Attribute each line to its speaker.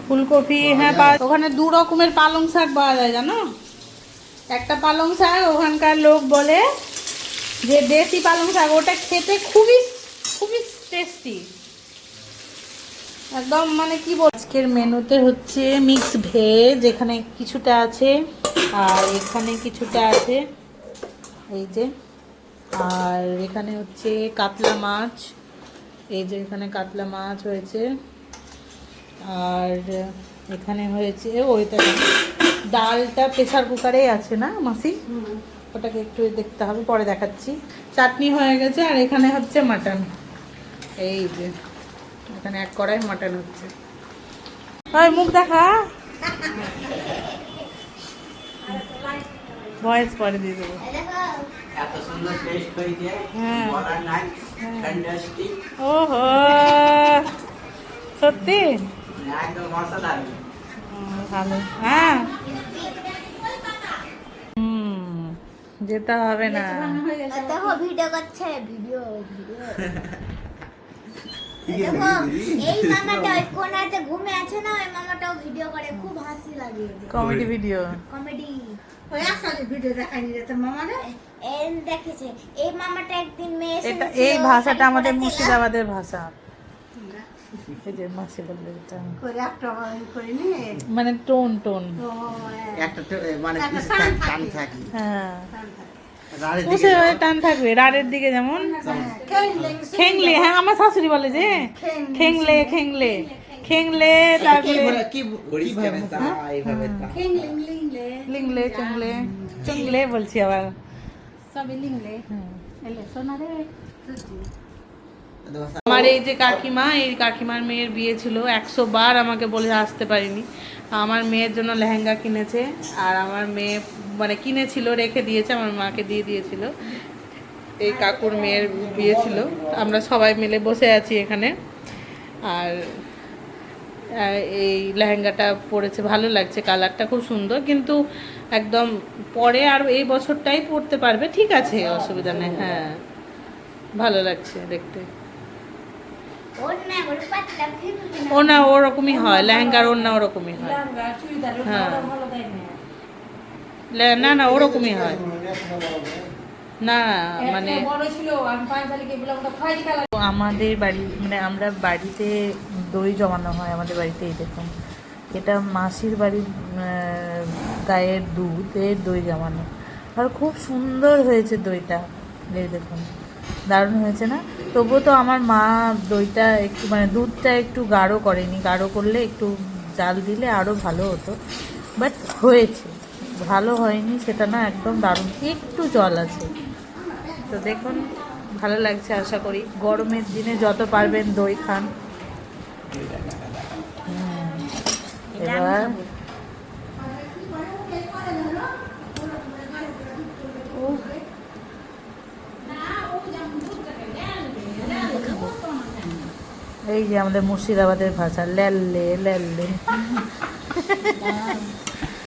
Speaker 1: ফুলকপি হ্যাঁ, ওখানে 2 রকমের পালং শাক পাওয়া যায় জানো। একটা পালং শাক ওখানকার লোক বলে যে দেশি পালং শাক, ওটা খেতে খুবই খুবই টেস্টি একদম। মানে কি বল, আজকের মেনুতে হচ্ছে মিক্স ভেজ, এখানে কিছুটা আছে আর এখানে কিছুটা আছে এই যে, আর এখানে হচ্ছে কাতলা মাছ, এই যে এখানে কাতলা মাছ হয়েছে, আর এখানে হয়েছে ওইটা ডালটা প্রেসার কুকারেই আছে না মাসি, ওটাকে একটু দেখতে হবে, পরে দেখাচ্ছি। চাটনি হয়ে গেছে আর এখানে হচ্ছে মাটন, এই যে এখানে 1 কড়াই মাটন হচ্ছে। ওই মুখ দেখা, ভয়েস পরে দিয়ে দেবো।
Speaker 2: এত সুন্দর টেস্ট হয়েছে, বলার নাই, ফ্যান্টাস্টিক।
Speaker 1: ওহো সত্যি
Speaker 2: একদম মশলাদার।
Speaker 1: ভালো। হ্যাঁ যেতে হবে না।
Speaker 3: দেখো ভিডিও করছে, ভিডিও ভিডিও। দেখো এই মামাটা ওই কোণাতে ঘুমে আছে না, ওই মামাটাও ভিডিও করে, খুব হাসি লাগে।
Speaker 1: Comedy video,
Speaker 3: comedy.
Speaker 4: ওই একসাথে ভিডিও দেখানি রে তোর মামারে।
Speaker 3: এই দেখেছে এই মামাটা একদিন মেয়ে
Speaker 1: এটা এই ভাষাটা আমাদের মুর্শিদাবাদের ভাষা। এই যে মাসি বললে এটা
Speaker 4: করে একটা করিনি।
Speaker 1: মানে টোন টোন
Speaker 2: একটা মানে টান থাকে।
Speaker 1: হ্যাঁ
Speaker 2: রাড়ের
Speaker 1: মুসে
Speaker 2: দিকে
Speaker 1: টান থাকবে, রাড়ের দিকে যেমন খেংলে। হ্যাঁ আমার শাশুড়ি বলে যে খেংলে খেংলে খেংলে, তারপরে
Speaker 2: কি বলিস কেন তা এইভাবে তা
Speaker 1: লিংলে চংলে চংলে বলছি আবার।
Speaker 4: সবই লিংলে এলে সোনা রে।
Speaker 1: আমার এই যে কাকিমা, এই কাকিমার মেয়ের বিয়ে ছিল, 100 বার আমাকে বলে আসতে পারিনি। আমার মেয়ের জন্য লেহেঙ্গা কিনেছে, আর আমার মেয়ে মানে কিনেছিল রেখে দিয়েছে, আমার মাকে দিয়ে দিয়েছিল। এই কাকুর মেয়ের বিয়ে ছিল, আমরা সবাই মিলে বসে আছি এখানে, আর এই লেহেঙ্গাটা পরেছে, ভালো লাগছে, কালারটা খুব সুন্দর, কিন্তু একদম পরে আর এই বছরটাই পরতে পারবে, ঠিক আছে অসুবিধা নেই। হ্যাঁ ভালো লাগছে দেখতে। ওনা ওরকমই হয়, লেহেঙ্গার ওনা ওরকমই হয়। হ্যাঁ না না ওরকমই হয় না, মানে আমাদের বাড়ি মানে আমরা বাড়িতে দই জমানো হয় আমাদের বাড়িতে। এই দেখুন এটা মাসির বাড়ির গায়ের দুধের দই জমানো, আর খুব সুন্দর হয়েছে দইটা, এই দেখুন দারুণ হয়েছে না। তবুও তো আমার মা দইটা একটু মানে দুধটা একটু গাঢ় করেনি, গাঢ় করলে একটু জাল দিলে আরও ভালো হতো, বাট হয়েছে, ভালো হয়নি সেটা না, একদম দারুণ, একটু জল আছে। তো দেখুন ভালো লাগছে, আশা করি গরমের দিনে যত পারবেন দই খান। এবার এই যে আমাদের মুর্শিদাবাদের ভাষা ল্যাল্লে ল্যাল্লে।